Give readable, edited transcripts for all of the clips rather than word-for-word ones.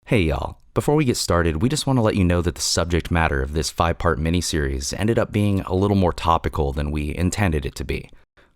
Hey y'all, before we get started, we just want to let you know that the subject matter of this 5-part miniseries ended up being a little more topical than we intended it to be.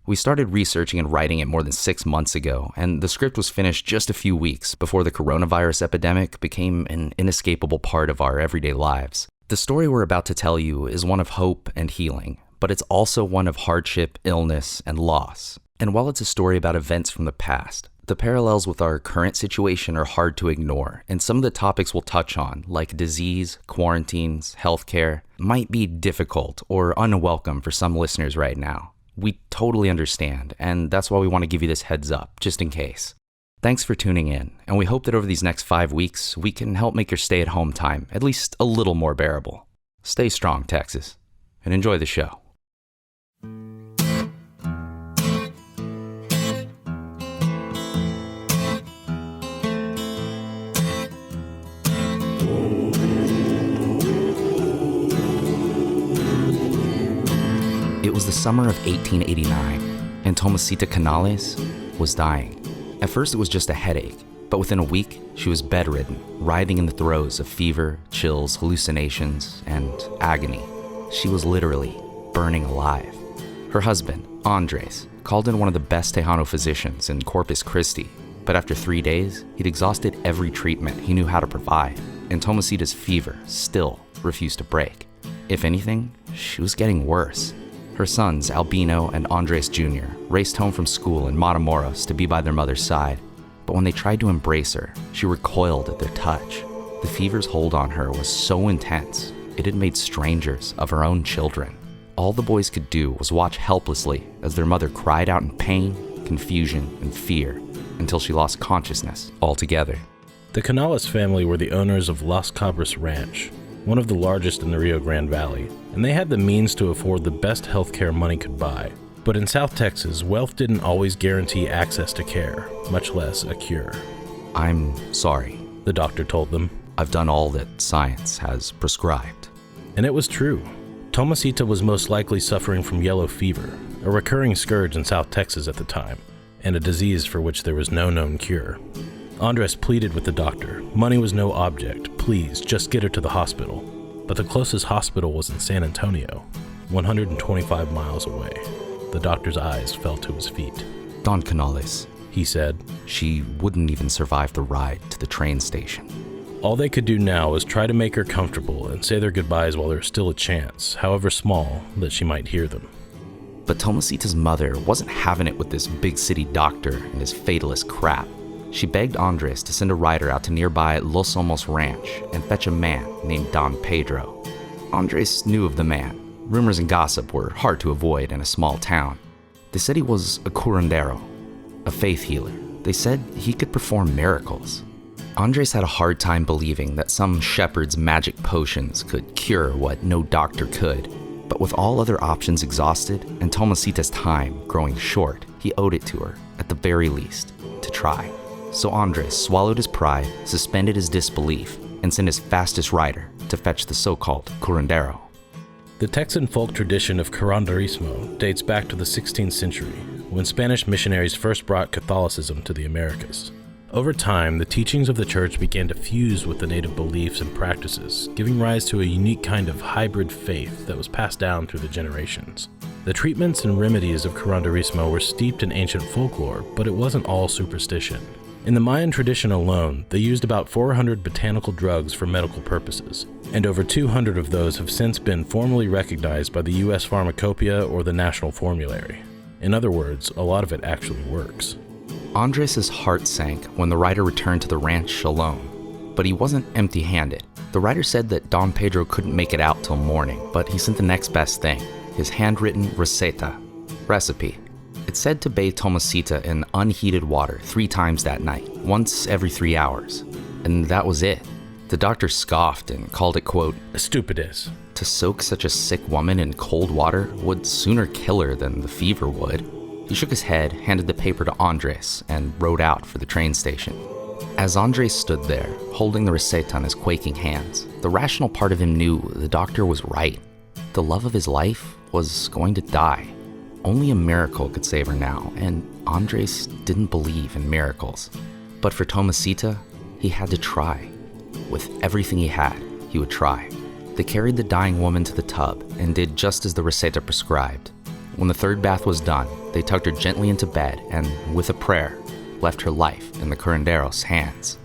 We started researching and writing it more than 6 months ago, and the script was finished just a few weeks before the coronavirus epidemic became an inescapable part of our everyday lives. The story we're about to tell you is one of hope and healing, but it's also one of hardship, illness, and loss. And while it's a story about events from the past, the parallels with our current situation are hard to ignore, and some of the topics we'll touch on, like disease, quarantines, healthcare, might be difficult or unwelcome for some listeners right now. We totally understand, and that's why we want to give you this heads up, just in case. Thanks for tuning in, and we hope that over these next 5 weeks, we can help make your stay-at-home time at least a little more bearable. Stay strong, Texas, and enjoy the show. It was the summer of 1889, and Tomasita Canales was dying. At first it was just a headache, but within a week, she was bedridden, writhing in the throes of fever, chills, hallucinations, and agony. She was literally burning alive. Her husband, Andres, called in one of the best Tejano physicians in Corpus Christi, but after 3 days, he'd exhausted every treatment he knew how to provide, and Tomasita's fever still refused to break. If anything, she was getting worse. Her sons, Albino and Andres Jr., raced home from school in Matamoros to be by their mother's side, but when they tried to embrace her, she recoiled at their touch. The fever's hold on her was so intense, it had made strangers of her own children. All the boys could do was watch helplessly as their mother cried out in pain, confusion, and fear until she lost consciousness altogether. The Canales family were the owners of Las Cabras Ranch, one of the largest in the Rio Grande Valley, and they had the means to afford the best healthcare money could buy. But in South Texas, wealth didn't always guarantee access to care, much less a cure. "I'm sorry," the doctor told them. "I've done all that science has prescribed." And it was true. Tomasita was most likely suffering from yellow fever, a recurring scourge in South Texas at the time, and a disease for which there was no known cure. Andres pleaded with the doctor. Money was no object. Please, just get her to the hospital. But the closest hospital was in San Antonio, 125 miles away. The doctor's eyes fell to his feet. "Don Canales," he said. "She wouldn't even survive the ride to the train station." All they could do now was try to make her comfortable and say their goodbyes while there was still a chance, however small, that she might hear them. But Tomasita's mother wasn't having it with this big city doctor and his fatalist crap. She begged Andres to send a rider out to nearby Los Olmos Ranch and fetch a man named Don Pedro. Andres knew of the man. Rumors and gossip were hard to avoid in a small town. They said he was a curandero, a faith healer. They said he could perform miracles. Andres had a hard time believing that some shepherd's magic potions could cure what no doctor could. But with all other options exhausted and Tomasita's time growing short, he owed it to her, at the very least, to try. So Andres swallowed his pride, suspended his disbelief, and sent his fastest rider to fetch the so-called curandero. The Texan folk tradition of curanderismo dates back to the 16th century, when Spanish missionaries first brought Catholicism to the Americas. Over time, the teachings of the church began to fuse with the native beliefs and practices, giving rise to a unique kind of hybrid faith that was passed down through the generations. The treatments and remedies of curanderismo were steeped in ancient folklore, but it wasn't all superstition. In the Mayan tradition alone, they used about 400 botanical drugs for medical purposes, and over 200 of those have since been formally recognized by the U.S. Pharmacopoeia or the National Formulary. In other words, a lot of it actually works. Andres' heart sank when the rider returned to the ranch alone, but he wasn't empty-handed. The rider said that Don Pedro couldn't make it out till morning, but he sent the next best thing, his handwritten receta, recipe. It said to bathe Tomasita in unheated water 3 times that night, once every 3 hours. And that was it. The doctor scoffed and called it, quote, "Estupidez." To soak such a sick woman in cold water would sooner kill her than the fever would. He shook his head, handed the paper to Andres, and rode out for the train station. As Andres stood there, holding the receta in his quaking hands, the rational part of him knew the doctor was right. The love of his life was going to die. Only a miracle could save her now, and Andres didn't believe in miracles. But for Tomasita, he had to try. With everything he had, he would try. They carried the dying woman to the tub and did just as the receta prescribed. When the third bath was done, they tucked her gently into bed and, with a prayer, left her life in the curandero's hands.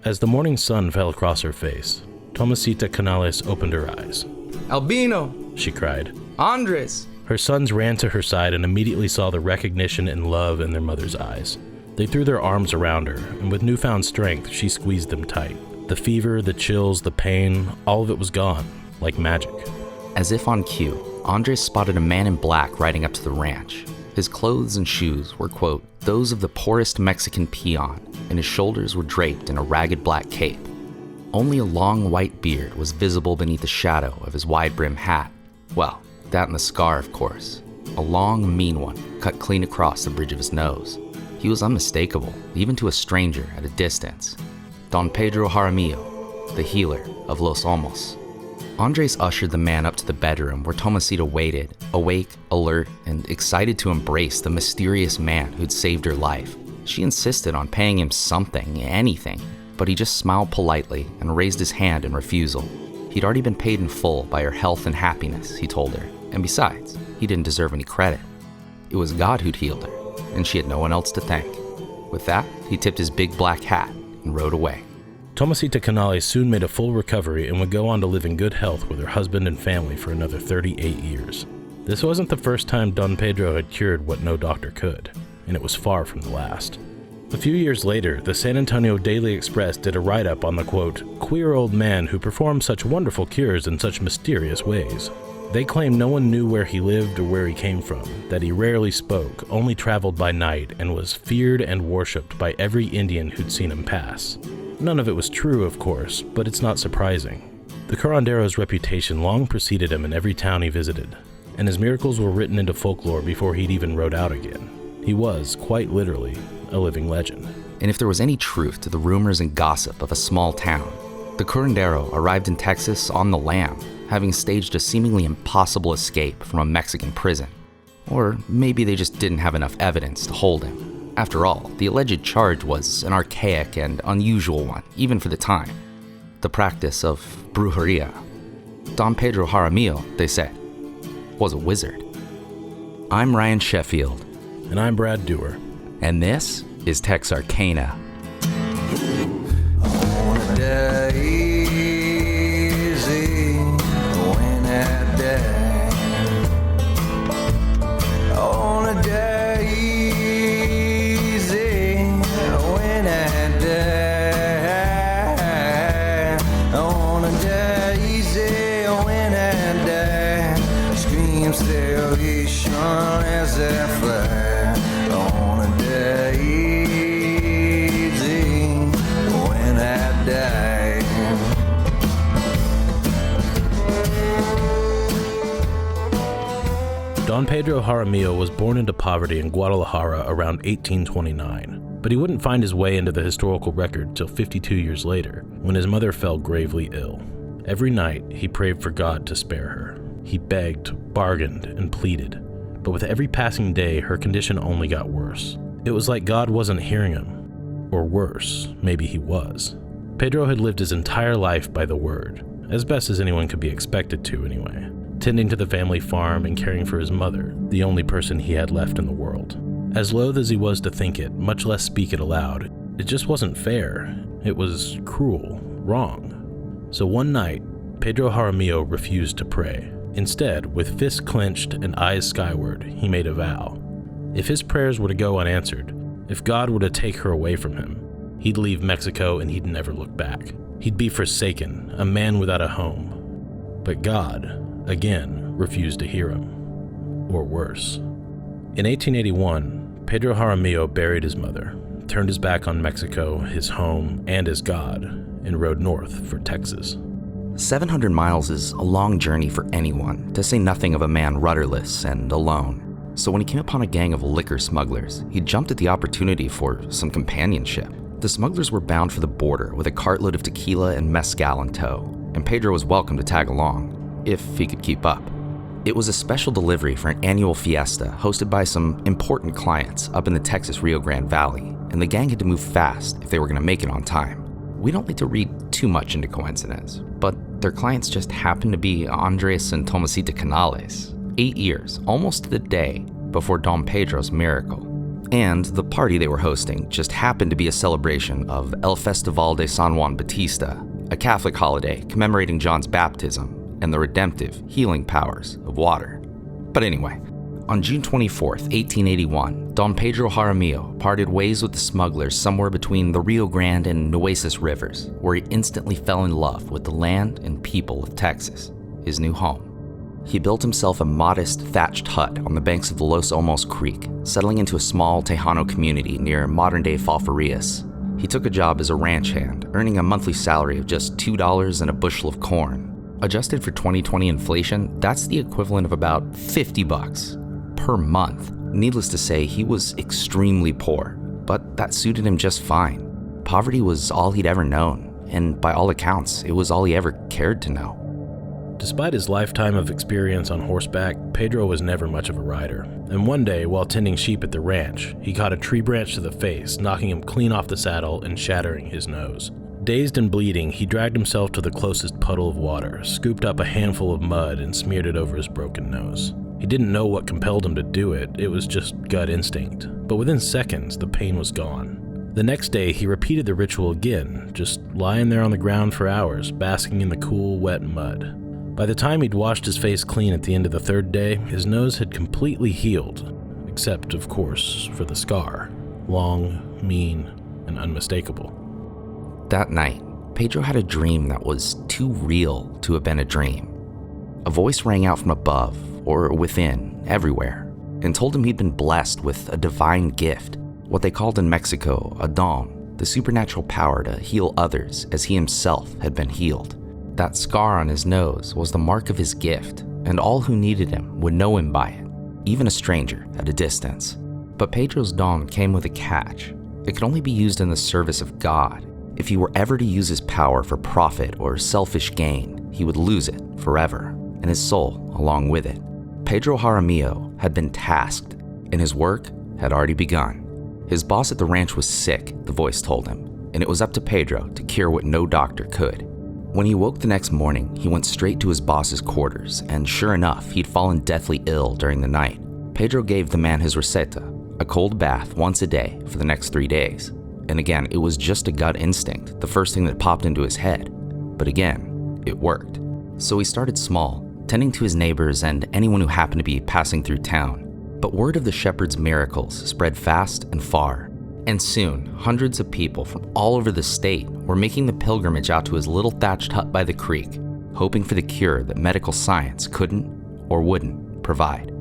As the morning sun fell across her face, Tomasita Canales opened her eyes. Albino! She cried. Andres! Her sons ran to her side and immediately saw the recognition and love in their mother's eyes. They threw their arms around her, and with newfound strength, she squeezed them tight. The fever, the chills, the pain, all of it was gone, like magic. As if on cue, Andres spotted a man in black riding up to the ranch. His clothes and shoes were, quote, those of the poorest Mexican peon, and his shoulders were draped in a ragged black cape. Only a long white beard was visible beneath the shadow of his wide-brimmed hat. Well, that and the scar, of course. A long, mean one, cut clean across the bridge of his nose. He was unmistakable, even to a stranger at a distance. Don Pedro Jaramillo, the healer of Los Olmos. Andres ushered the man up to the bedroom where Tomasita waited, awake, alert, and excited to embrace the mysterious man who'd saved her life. She insisted on paying him something, anything, but he just smiled politely and raised his hand in refusal. He'd already been paid in full by her health and happiness, he told her, and besides, he didn't deserve any credit. It was God who'd healed her, and she had no one else to thank. With that, he tipped his big black hat and rode away. Tomasita Canales soon made a full recovery and would go on to live in good health with her husband and family for another 38 years. This wasn't the first time Don Pedro had cured what no doctor could, and it was far from the last. A few years later, the San Antonio Daily Express did a write-up on the, quote, queer old man who performed such wonderful cures in such mysterious ways. They claimed no one knew where he lived or where he came from, that he rarely spoke, only traveled by night, and was feared and worshipped by every Indian who'd seen him pass. None of it was true, of course, but it's not surprising. The curandero's reputation long preceded him in every town he visited, and his miracles were written into folklore before he'd even rode out again. He was, quite literally, a living legend. And if there was any truth to the rumors and gossip of a small town, the curandero arrived in Texas on the lam, having staged a seemingly impossible escape from a Mexican prison. Or maybe they just didn't have enough evidence to hold him. After all, the alleged charge was an archaic and unusual one, even for the time. The practice of brujeria. Don Pedro Jaramillo, they said, was a wizard. I'm Ryan Sheffield. And I'm Brad Dewar. And this is TEX ARCANA. Don Pedro Jaramillo was born into poverty in Guadalajara around 1829, but he wouldn't find his way into the historical record till 52 years later, when his mother fell gravely ill. Every night, he prayed for God to spare her. He begged, bargained, and pleaded, but with every passing day, her condition only got worse. It was like God wasn't hearing him, or worse, maybe he was. Pedro had lived his entire life by the word, as best as anyone could be expected to anyway, tending to the family farm and caring for his mother, the only person he had left in the world. As loath as he was to think it, much less speak it aloud, it just wasn't fair. It was cruel, wrong. So one night, Pedro Jaramillo refused to pray. Instead, with fists clenched and eyes skyward, he made a vow. If his prayers were to go unanswered, if God were to take her away from him, he'd leave Mexico and he'd never look back. He'd be forsaken, a man without a home. But God, again, refused to hear him. Or worse. In 1881, Pedro Jaramillo buried his mother, turned his back on Mexico, his home, and his God, and rode north for Texas. 700 miles is a long journey for anyone, to say nothing of a man rudderless and alone. So when he came upon a gang of liquor smugglers, he jumped at the opportunity for some companionship. The smugglers were bound for the border with a cartload of tequila and mezcal in tow, and Pedro was welcome to tag along, if he could keep up. It was a special delivery for an annual fiesta hosted by some important clients up in the Texas Rio Grande Valley, and the gang had to move fast if they were going to make it on time. We don't like to read too much into coincidence, but their clients just happened to be Andres and Tomasita Canales, 8 years, almost to the day, before Don Pedro's miracle. And the party they were hosting just happened to be a celebration of El Festival de San Juan Bautista, a Catholic holiday commemorating John's baptism and the redemptive, healing powers of water. But anyway, on June 24th, 1881, Don Pedro Jaramillo parted ways with the smugglers somewhere between the Rio Grande and Nueces rivers, where he instantly fell in love with the land and people of Texas, his new home. He built himself a modest thatched hut on the banks of the Los Olmos Creek, settling into a small Tejano community near modern-day Falfurrias. He took a job as a ranch hand, earning a monthly salary of just $2 and a bushel of corn. Adjusted for 2020 inflation, that's the equivalent of about $50 per month. Needless to say, he was extremely poor, but that suited him just fine. Poverty was all he'd ever known, and by all accounts, it was all he ever cared to know. Despite his lifetime of experience on horseback, Pedro was never much of a rider. And one day, while tending sheep at the ranch, he caught a tree branch to the face, knocking him clean off the saddle and shattering his nose. Dazed and bleeding, he dragged himself to the closest puddle of water, scooped up a handful of mud, and smeared it over his broken nose. He didn't know what compelled him to do it, it was just gut instinct. But within seconds, the pain was gone. The next day, he repeated the ritual again, just lying there on the ground for hours, basking in the cool, wet mud. By the time he'd washed his face clean at the end of the third day, his nose had completely healed, except, of course, for the scar. Long, mean, and unmistakable. That night, Pedro had a dream that was too real to have been a dream. A voice rang out from above, or within, everywhere, and told him he'd been blessed with a divine gift, what they called in Mexico a don, the supernatural power to heal others as he himself had been healed. That scar on his nose was the mark of his gift, and all who needed him would know him by it, even a stranger at a distance. But Pedro's don came with a catch. It could only be used in the service of God. If he were ever to use his power for profit or selfish gain, he would lose it forever, and his soul along with it. Pedro Jaramillo had been tasked, and his work had already begun. His boss at the ranch was sick, the voice told him, and it was up to Pedro to cure what no doctor could. When he woke the next morning, he went straight to his boss's quarters, and sure enough, he'd fallen deathly ill during the night. Pedro gave the man his receta, a cold bath once a day for the next 3 days. And again, it was just a gut instinct, the first thing that popped into his head. But again, it worked. So he started small, tending to his neighbors and anyone who happened to be passing through town. But word of the shepherd's miracles spread fast and far. And soon, hundreds of people from all over the state were making the pilgrimage out to his little thatched hut by the creek, hoping for the cure that medical science couldn't or wouldn't provide.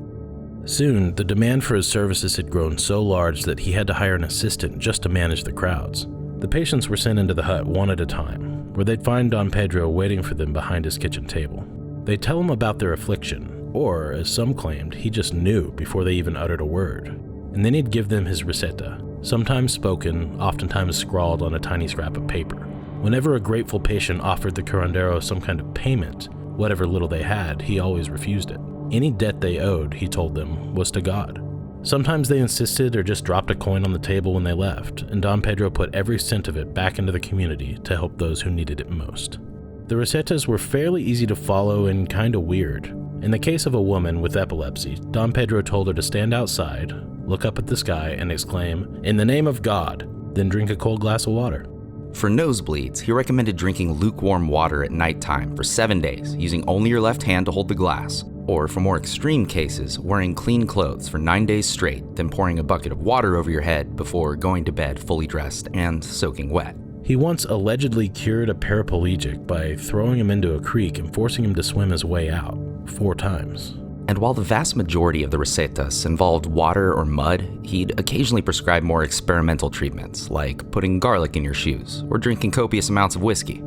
Soon, the demand for his services had grown so large that he had to hire an assistant just to manage the crowds. The patients were sent into the hut one at a time, where they'd find Don Pedro waiting for them behind his kitchen table. They'd tell him about their affliction, or, as some claimed, he just knew before they even uttered a word. And then he'd give them his receta, sometimes spoken, oftentimes scrawled on a tiny scrap of paper. Whenever a grateful patient offered the curandero some kind of payment, whatever little they had, he always refused it. Any debt they owed, he told them, was to God. Sometimes they insisted or just dropped a coin on the table when they left, and Don Pedro put every cent of it back into the community to help those who needed it most. The recetas were fairly easy to follow and kinda weird. In the case of a woman with epilepsy, Don Pedro told her to stand outside, look up at the sky, and exclaim, "In the name of God," then drink a cold glass of water. For nosebleeds, he recommended drinking lukewarm water at nighttime for 7 days, using only your left hand to hold the glass. Or for more extreme cases, wearing clean clothes for 9 days straight, then pouring a bucket of water over your head before going to bed fully dressed and soaking wet. He once allegedly cured a paraplegic by throwing him into a creek and forcing him to swim his way out 4 times. And while the vast majority of the recetas involved water or mud, he'd occasionally prescribe more experimental treatments, like putting garlic in your shoes or drinking copious amounts of whiskey.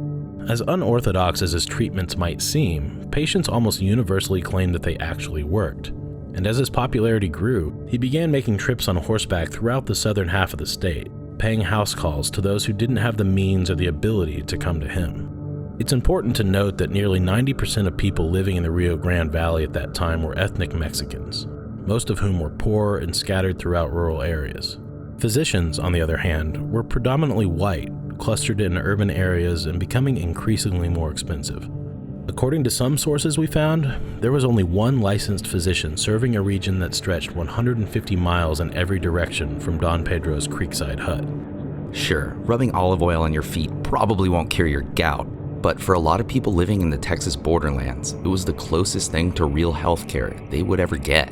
As unorthodox as his treatments might seem, patients almost universally claimed that they actually worked. And as his popularity grew, he began making trips on horseback throughout the southern half of the state, paying house calls to those who didn't have the means or the ability to come to him. It's important to note that nearly 90% of people living in the Rio Grande Valley at that time were ethnic Mexicans, most of whom were poor and scattered throughout rural areas. Physicians, on the other hand, were predominantly white, clustered in urban areas and becoming increasingly more expensive. According to some sources we found, there was only one licensed physician serving a region that stretched 150 miles in every direction from Don Pedro's creekside hut. Sure, rubbing olive oil on your feet probably won't cure your gout, but for a lot of people living in the Texas borderlands, it was the closest thing to real healthcare they would ever get.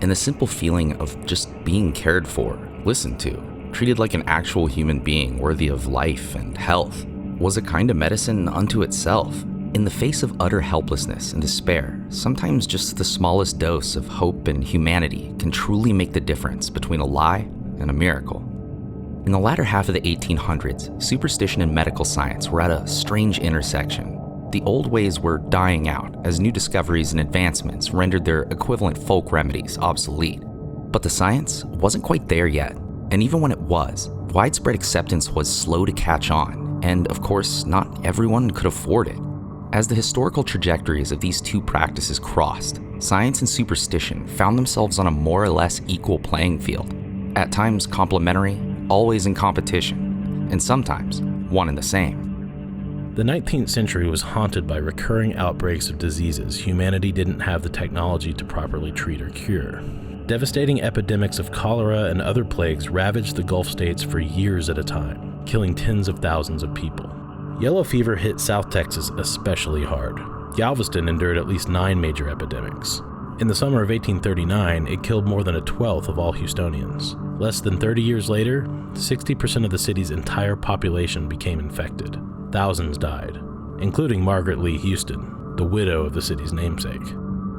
And the simple feeling of just being cared for, listened to, treated like an actual human being worthy of life and health, was a kind of medicine unto itself. In the face of utter helplessness and despair, sometimes just the smallest dose of hope and humanity can truly make the difference between a lie and a miracle. In the latter half of the 1800s, superstition and medical science were at a strange intersection. The old ways were dying out as new discoveries and advancements rendered their equivalent folk remedies obsolete. But the science wasn't quite there yet, and even when it was, widespread acceptance was slow to catch on, and of course, not everyone could afford it. As the historical trajectories of these two practices crossed, science and superstition found themselves on a more or less equal playing field, at times complementary, always in competition, and sometimes one and the same. The 19th century was haunted by recurring outbreaks of diseases humanity didn't have the technology to properly treat or cure. Devastating epidemics of cholera and other plagues ravaged the Gulf states for years at a time, killing tens of thousands of people. Yellow fever hit South Texas especially hard. Galveston endured at least 9 major epidemics. In the summer of 1839, it killed more than a 1/12 of all Houstonians. Less than 30 years later, 60% of the city's entire population became infected. Thousands died, including Margaret Lee Houston, the widow of the city's namesake.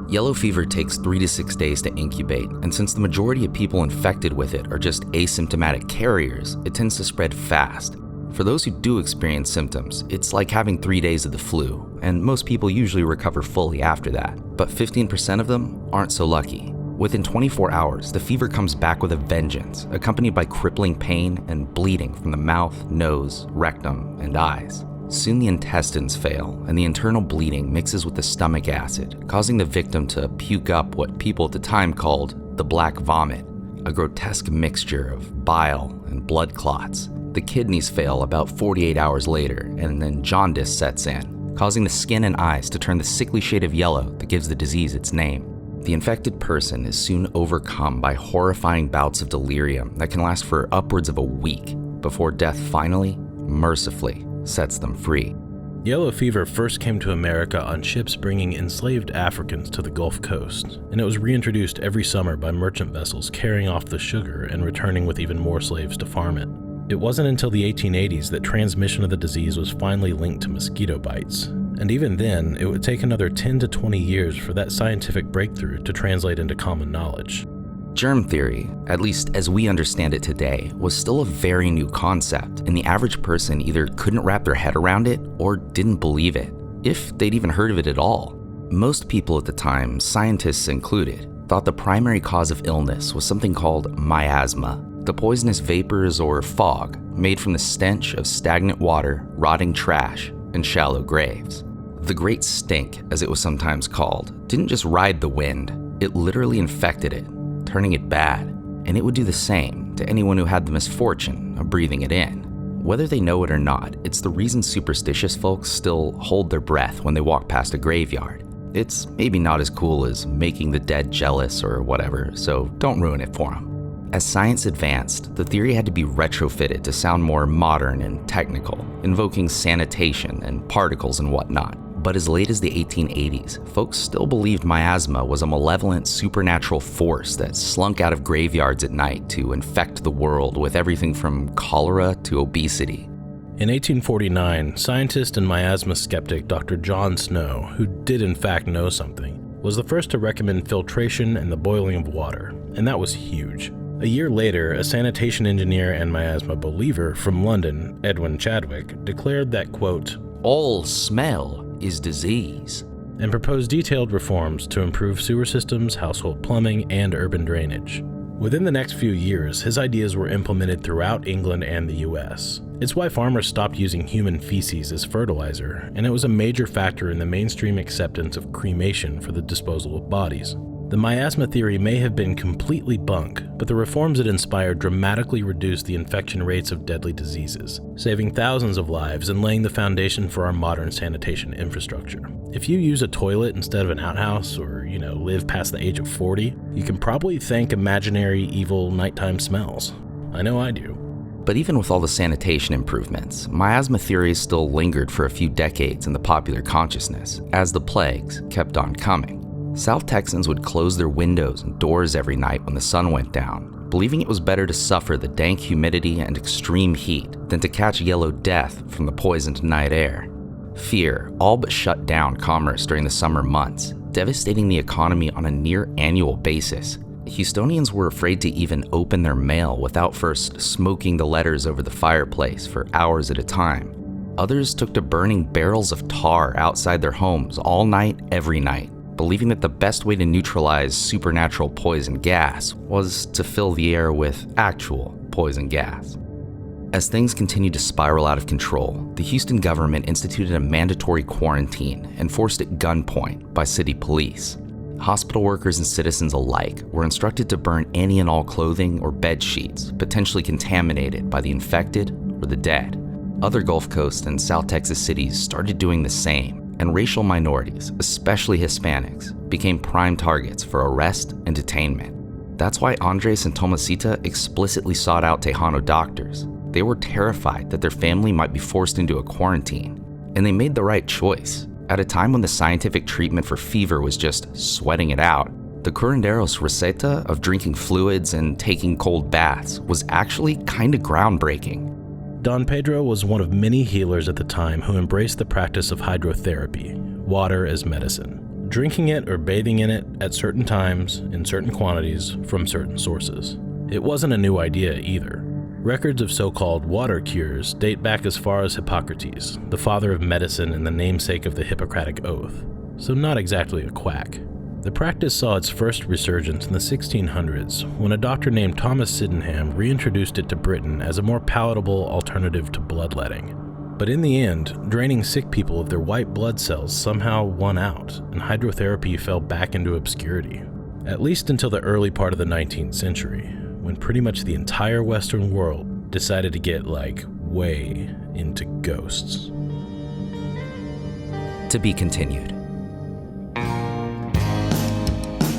Yellow fever takes 3 to 6 days to incubate, and since the majority of people infected with it are just asymptomatic carriers, it tends to spread fast. For those who do experience symptoms, it's like having 3 days of the flu, and most people usually recover fully after that, but 15% of them aren't so lucky. Within 24 hours, the fever comes back with a vengeance, accompanied by crippling pain and bleeding from the mouth, nose, rectum, and eyes. Soon the intestines fail, and the internal bleeding mixes with the stomach acid, causing the victim to puke up what people at the time called the black vomit, a grotesque mixture of bile and blood clots. The kidneys fail about 48 hours later, and then jaundice sets in, causing the skin and eyes to turn the sickly shade of yellow that gives the disease its name. The infected person is soon overcome by horrifying bouts of delirium that can last for upwards of a week before death finally, mercifully, sets them free. Yellow fever first came to America on ships bringing enslaved Africans to the Gulf Coast, and it was reintroduced every summer by merchant vessels carrying off the sugar and returning with even more slaves to farm it. It wasn't until the 1880s that transmission of the disease was finally linked to mosquito bites, and even then, it would take another 10 to 20 years for that scientific breakthrough to translate into common knowledge. Germ theory, at least as we understand it today, was still a very new concept, and the average person either couldn't wrap their head around it or didn't believe it, if they'd even heard of it at all. Most people at the time, scientists included, thought the primary cause of illness was something called miasma, the poisonous vapors or fog made from the stench of stagnant water, rotting trash, and shallow graves. The Great Stink, as it was sometimes called, didn't just ride the wind, it literally infected it, turning it bad, and it would do the same to anyone who had the misfortune of breathing it in. Whether they know it or not, it's the reason superstitious folks still hold their breath when they walk past a graveyard. It's maybe not as cool as making the dead jealous or whatever, so don't ruin it for them. As science advanced, the theory had to be retrofitted to sound more modern and technical, invoking sanitation and particles and whatnot. But as late as the 1880s, folks still believed miasma was a malevolent supernatural force that slunk out of graveyards at night to infect the world with everything from cholera to obesity. In 1849, scientist and miasma skeptic Dr. John Snow, who did in fact know something, was the first to recommend filtration and the boiling of water, and that was huge. A year later, a sanitation engineer and miasma believer from London, Edwin Chadwick, declared that, quote, "All smell is disease," and proposed detailed reforms to improve sewer systems, household plumbing, and urban drainage. Within the next few years, his ideas were implemented throughout England and the US. It's why farmers stopped using human feces as fertilizer, and it was a major factor in the mainstream acceptance of cremation for the disposal of bodies. The miasma theory may have been completely bunk, but the reforms it inspired dramatically reduced the infection rates of deadly diseases, saving thousands of lives and laying the foundation for our modern sanitation infrastructure. If you use a toilet instead of an outhouse, or, live past the age of 40, you can probably thank imaginary evil nighttime smells. I know I do. But even with all the sanitation improvements, miasma theories still lingered for a few decades in the popular consciousness, as the plagues kept on coming. South Texans would close their windows and doors every night when the sun went down, believing it was better to suffer the dank humidity and extreme heat than to catch yellow death from the poisoned night air. Fear all but shut down commerce during the summer months, devastating the economy on a near annual basis. Houstonians were afraid to even open their mail without first smoking the letters over the fireplace for hours at a time. Others took to burning barrels of tar outside their homes all night, every night, believing that the best way to neutralize supernatural poison gas was to fill the air with actual poison gas. As things continued to spiral out of control, the Houston government instituted a mandatory quarantine enforced at gunpoint by city police. Hospital workers and citizens alike were instructed to burn any and all clothing or bed sheets potentially contaminated by the infected or the dead. Other Gulf Coast and South Texas cities started doing the same, and racial minorities, especially Hispanics, became prime targets for arrest and detainment. That's why Andres and Tomasita explicitly sought out Tejano doctors. They were terrified that their family might be forced into a quarantine, and they made the right choice. At a time when the scientific treatment for fever was just sweating it out, the curandero's receta of drinking fluids and taking cold baths was actually kinda groundbreaking. Don Pedro was one of many healers at the time who embraced the practice of hydrotherapy, water as medicine, drinking it or bathing in it at certain times, in certain quantities, from certain sources. It wasn't a new idea either. Records of so-called water cures date back as far as Hippocrates, the father of medicine and the namesake of the Hippocratic Oath, so not exactly a quack. The practice saw its first resurgence in the 1600s when a doctor named Thomas Sydenham reintroduced it to Britain as a more palatable alternative to bloodletting. But in the end, draining sick people of their white blood cells somehow won out, and hydrotherapy fell back into obscurity. At least until the early part of the 19th century, when pretty much the entire Western world decided to get, way into ghosts. To be continued.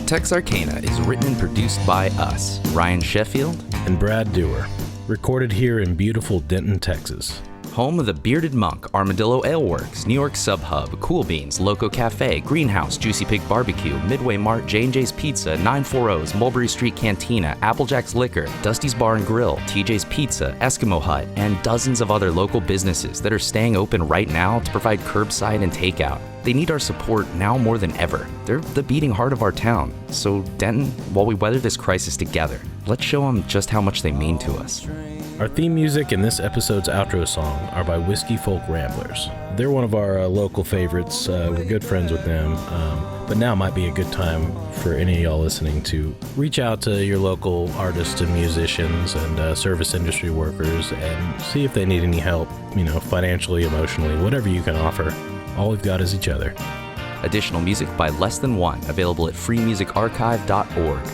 TEX Arcana is written and produced by us, Ryan Sheffield and Brad Dewar. Recorded here in beautiful Denton, Texas. Home of the Bearded Monk, Armadillo Ale Works, New York Sub Hub, Cool Beans, Loco Cafe, Greenhouse, Juicy Pig Barbecue, Midway Mart, J&J's Pizza, 940's, Mulberry Street Cantina, Applejack's Liquor, Dusty's Bar and Grill, TJ's Pizza, Eskimo Hut, and dozens of other local businesses that are staying open right now to provide curbside and takeout. They need our support now more than ever. They're the beating heart of our town. So Denton, while we weather this crisis together, let's show them just how much they mean to us. Our theme music and this episode's outro song are by Whiskey Folk Ramblers. They're one of our local favorites. We're good friends with them. But now might be a good time for any of y'all listening to reach out to your local artists and musicians and service industry workers and see if they need any help, financially, emotionally, whatever you can offer. All we've got is each other. Additional music by Less Than One, available at freemusicarchive.org.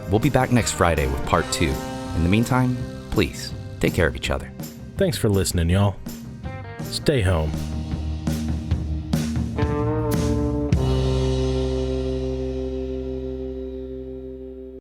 We'll be back next Friday with part 2. In the meantime, please, take care of each other. Thanks for listening, y'all. Stay home.